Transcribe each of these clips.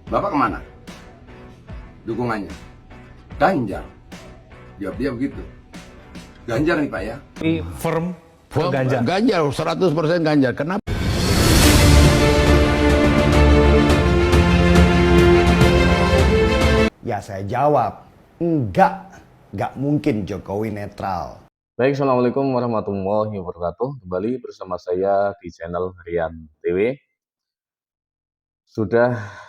Bapak kemana dukungannya? Ganjar. Jawab dia begitu. Ganjar nih Pak ya. Firm ke Ganjar. Ganjar 100% Ganjar. Kenapa? Ya saya jawab, enggak mungkin Jokowi netral. Baik, Assalamualaikum warahmatullahi wabarakatuh. Kembali bersama saya di channel Rian TV. Sudah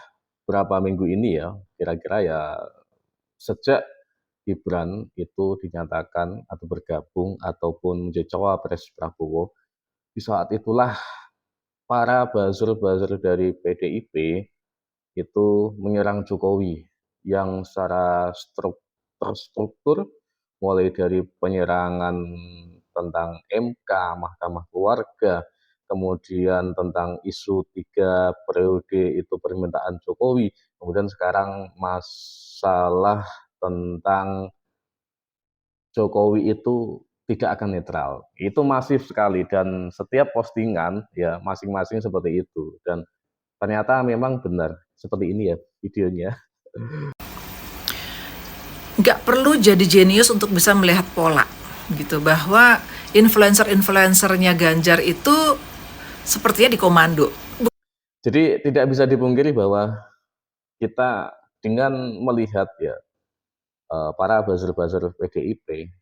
berapa minggu ini ya, kira-kira ya sejak Gibran itu dinyatakan atau bergabung ataupun menjadi cawapres Prabowo, di saat itulah para buzzer-buzzer dari PDIP itu menyerang Jokowi yang secara terstruktur mulai dari penyerangan tentang MK, Mahkamah Keluarga, kemudian tentang isu 3 periode itu permintaan Jokowi, kemudian sekarang masalah tentang Jokowi itu tidak akan netral. Itu masif sekali dan setiap postingan ya masing-masing seperti itu, dan ternyata memang benar seperti ini ya videonya. Nggak perlu jadi jenius untuk bisa melihat pola gitu, bahwa influencer-influencernya Ganjar itu sepertinya dikomando. Jadi tidak bisa dipungkiri bahwa kita dengan melihat ya para buzzer-buzzer PDIP,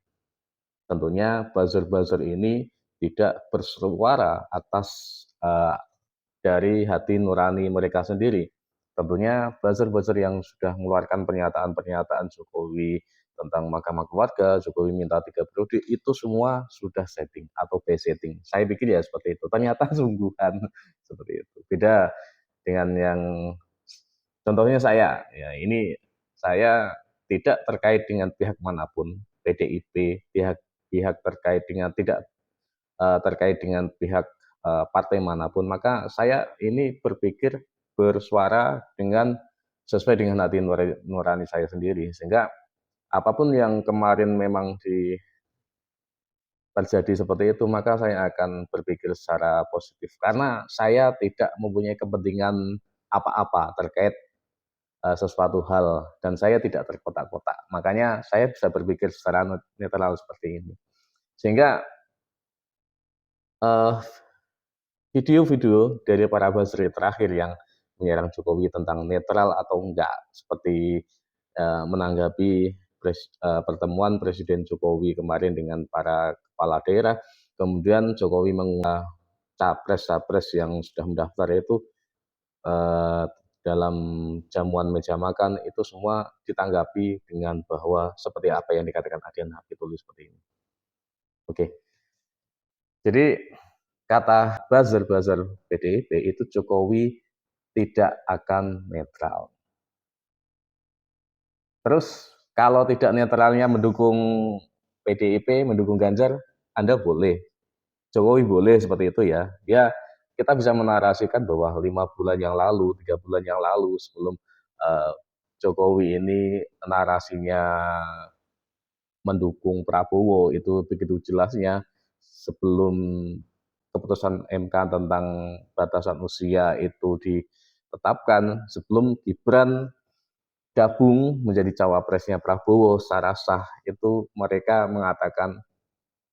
tentunya buzzer-buzzer ini tidak bersuara atas dari hati nurani mereka sendiri. Tentunya buzzer-buzzer yang sudah mengeluarkan pernyataan-pernyataan Jokowi tentang Mahkamah Keluarga, Jokowi minta 3 periode, itu semua sudah setting atau setting. Saya pikir ya seperti itu. Ternyata sungguhan seperti itu. Beda dengan yang contohnya saya, ya ini saya tidak terkait dengan pihak manapun, PDIP, pihak terkait dengan tidak terkait dengan pihak partai manapun, maka saya ini berpikir bersuara dengan sesuai dengan hati nurani saya sendiri, sehingga apapun yang kemarin memang terjadi seperti itu, maka saya akan berpikir secara positif karena saya tidak mempunyai kepentingan apa-apa terkait sesuatu hal dan saya tidak terkotak-kotak, makanya saya bisa berpikir secara netral seperti ini, sehingga uh, video-video dari para buzzer terakhir yang menyerang Jokowi tentang netral atau enggak, seperti menanggapi pertemuan Presiden Jokowi kemarin dengan para kepala daerah, kemudian Jokowi mengundang capres-capres yang sudah mendaftar itu eh, dalam jamuan meja makan, itu semua ditanggapi dengan bahwa seperti apa yang dikatakan Adian Apitululis seperti ini. Oke, jadi kata buzzer-buzzer PDIP itu Jokowi tidak akan netral. Terus kalau tidak netralnya mendukung PDIP, mendukung Ganjar, Anda boleh. Jokowi boleh seperti itu ya. Ya, kita bisa menarasikan bahwa 5 bulan yang lalu, 3 bulan yang lalu sebelum uh, Jokowi ini narasinya mendukung Prabowo itu begitu jelasnya sebelum keputusan MK tentang batasan usia itu ditetapkan, sebelum Gibran gabung menjadi cawapresnya Prabowo secara sah, itu mereka mengatakan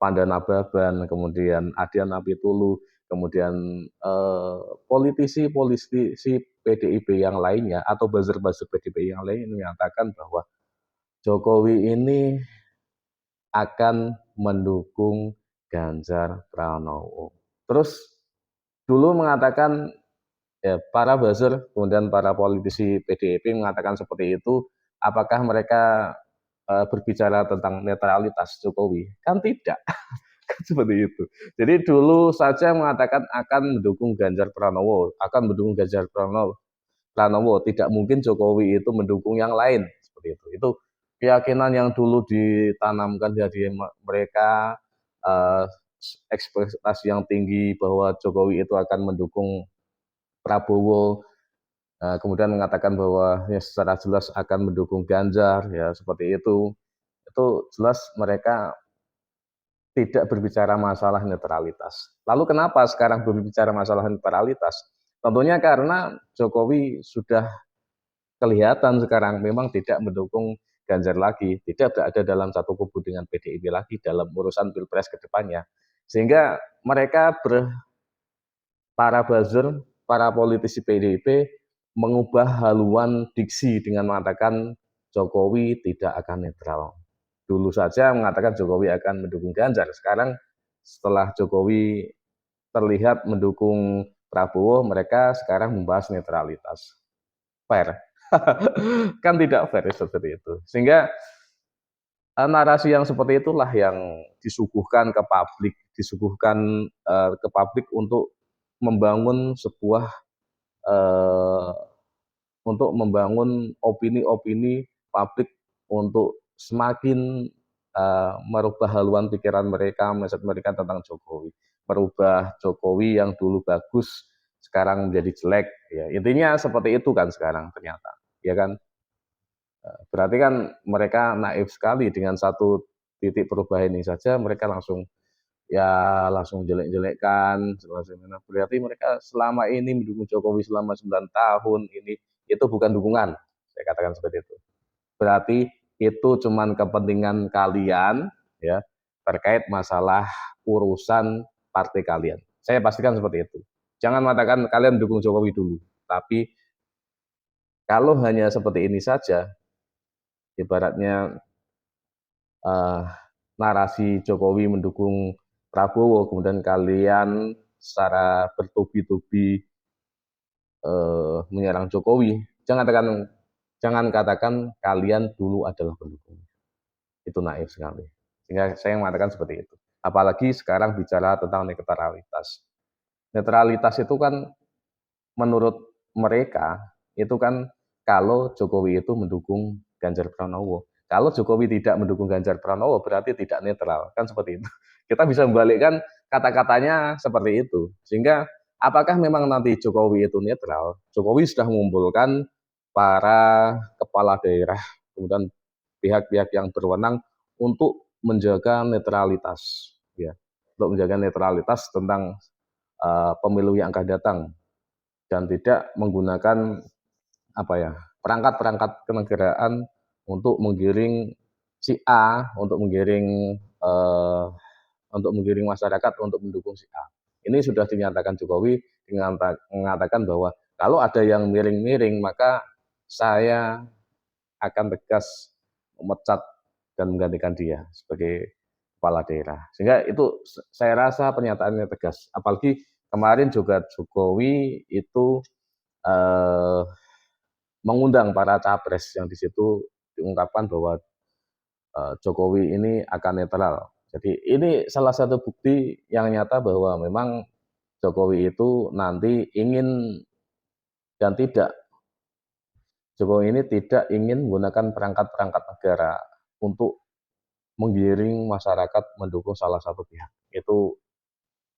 Pandana Baban, kemudian Adian Apitulu, kemudian politisi-politisi PDIP yang lainnya atau buzzer-buzzer PDIP yang lain menyatakan bahwa Jokowi ini akan mendukung Ganjar Pranowo. Terus dulu mengatakan ya, para buzzer kemudian para politisi PDIP mengatakan seperti itu, apakah mereka berbicara tentang netralitas Jokowi? Kan tidak. Seperti itu. Jadi dulu saja mengatakan akan mendukung Ganjar Pranowo, akan mendukung Ganjar Pranowo, tidak mungkin Jokowi itu mendukung yang lain seperti itu. Itu keyakinan yang dulu ditanamkan jadi mereka, eh, ekspektasi yang tinggi bahwa Jokowi itu akan mendukung Prabowo, kemudian mengatakan bahwa ya, secara jelas akan mendukung Ganjar ya seperti itu jelas mereka tidak berbicara masalah netralitas. Lalu kenapa sekarang berbicara masalah netralitas? Tentunya karena Jokowi sudah kelihatan sekarang memang tidak mendukung Ganjar lagi, tidak berada dalam satu kubu dengan PDIP lagi dalam urusan pilpres ke depannya. Sehingga mereka para buzzer, para politisi PDIP mengubah haluan diksi dengan mengatakan Jokowi tidak akan netral. Dulu saja mengatakan Jokowi akan mendukung Ganjar. Sekarang setelah Jokowi terlihat mendukung Prabowo, mereka sekarang membahas netralitas. Fair. Kan tidak fair seperti itu. Sehingga narasi yang seperti itulah yang disuguhkan ke publik untuk membangun sebuah eh, untuk membangun opini-opini publik untuk semakin merubah haluan pikiran mereka, mindset mereka tentang Jokowi, merubah Jokowi yang dulu bagus sekarang menjadi jelek. Ya, intinya seperti itu kan sekarang ternyata, ya kan? Berarti kan mereka naif sekali dengan satu titik perubahan ini saja mereka langsung jelek-jelekkan. Berarti mereka selama ini mendukung Jokowi selama 9 tahun ini itu bukan dukungan. Saya katakan seperti itu. Berarti itu cuman kepentingan kalian ya terkait masalah urusan partai kalian. Saya pastikan seperti itu. Jangan mengatakan kalian mendukung Jokowi dulu, tapi kalau hanya seperti ini saja, ibaratnya uh, narasi Jokowi mendukung Prabowo, kemudian kalian secara bertubi-tubi menyerang Jokowi, jangan katakan kalian dulu adalah pendukung. Itu naif sekali. Sehingga saya mengatakan seperti itu. Apalagi sekarang bicara tentang netralitas. Netralitas itu kan menurut mereka itu kan kalau Jokowi itu mendukung Ganjar Pranowo. Kalau Jokowi tidak mendukung Ganjar Pranowo berarti tidak netral, kan seperti itu. Kita bisa membalikkan kata-katanya seperti itu. Sehingga apakah memang nanti Jokowi itu netral? Jokowi sudah mengumpulkan para kepala daerah, kemudian pihak-pihak yang berwenang untuk menjaga netralitas, ya, untuk menjaga netralitas tentang pemilu yang akan datang dan tidak menggunakan perangkat-perangkat kenegaraan untuk menggiring si A, untuk menggiring masyarakat untuk mendukung si A. Ini sudah dinyatakan Jokowi dengan mengatakan bahwa kalau ada yang miring-miring maka saya akan tegas memecat dan menggantikan dia sebagai kepala daerah. Sehingga itu saya rasa pernyataannya tegas. Apalagi kemarin juga Jokowi itu mengundang para capres yang di situ diungkapkan bahwa Jokowi ini akan netral. Jadi ini salah satu bukti yang nyata bahwa memang Jokowi itu nanti ingin dan tidak Jokowi ini tidak ingin menggunakan perangkat-perangkat negara untuk menggiring masyarakat mendukung salah satu pihak. Itu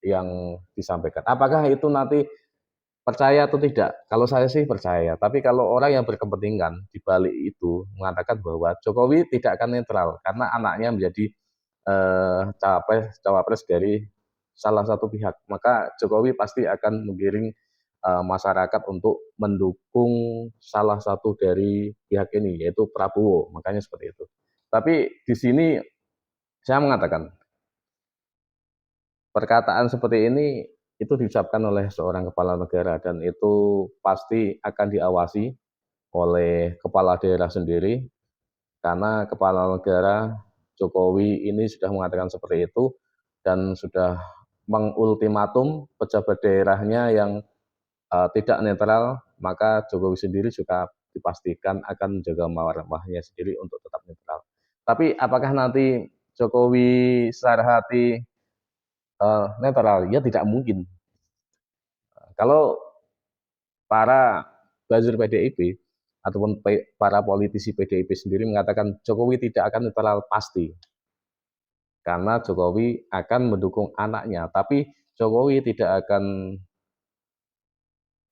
yang disampaikan. Apakah itu nanti percaya atau tidak? Kalau saya sih percaya. Tapi kalau orang yang berkepentingan di balik itu mengatakan bahwa Jokowi tidak akan netral karena anaknya menjadi cawapres dari salah satu pihak, maka Jokowi pasti akan menggiring masyarakat untuk mendukung salah satu dari pihak ini, yaitu Prabowo. Makanya seperti itu. Tapi di sini saya mengatakan perkataan seperti ini itu diucapkan oleh seorang kepala negara dan itu pasti akan diawasi oleh kepala daerah sendiri karena kepala negara Jokowi ini sudah mengatakan seperti itu dan sudah mengultimatum pejabat daerahnya yang tidak netral, maka Jokowi sendiri juga dipastikan akan menjaga marwahnya sendiri untuk tetap netral. Tapi apakah nanti Jokowi secara hati netral? Ya tidak mungkin. Kalau para buzzer PDIP ataupun para politisi PDIP sendiri mengatakan Jokowi tidak akan netral pasti. Karena Jokowi akan mendukung anaknya, tapi Jokowi tidak akan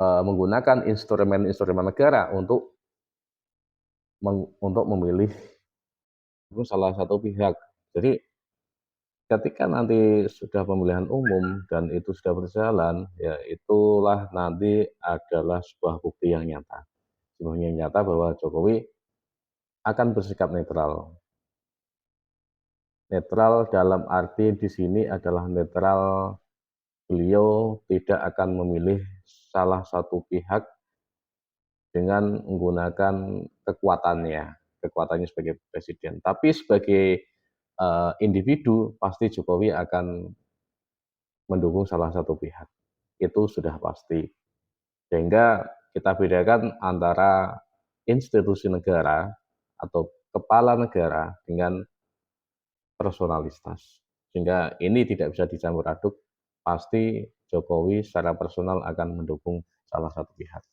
menggunakan instrumen-instrumen negara untuk memilih salah satu pihak. Jadi ketika nanti sudah pemilihan umum dan itu sudah berjalan, ya itulah nanti adalah sebuah bukti yang nyata. sepenuhnya nyata bahwa Jokowi akan bersikap netral. Netral dalam arti di sini adalah netral, beliau tidak akan memilih salah satu pihak dengan menggunakan kekuatannya sebagai presiden. Tapi sebagai individu pasti Jokowi akan mendukung salah satu pihak. Itu sudah pasti. Sehingga kita bedakan antara institusi negara atau kepala negara dengan personalitas. Sehingga ini tidak bisa dicampur aduk, pasti Jokowi secara personal akan mendukung salah satu pihak.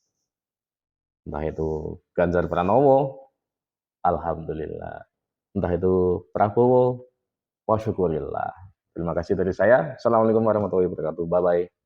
Entah itu Ganjar Pranowo, alhamdulillah. Entah itu Prabowo, wasyukurillah. Terima kasih dari saya. Assalamualaikum warahmatullahi wabarakatuh. Bye-bye.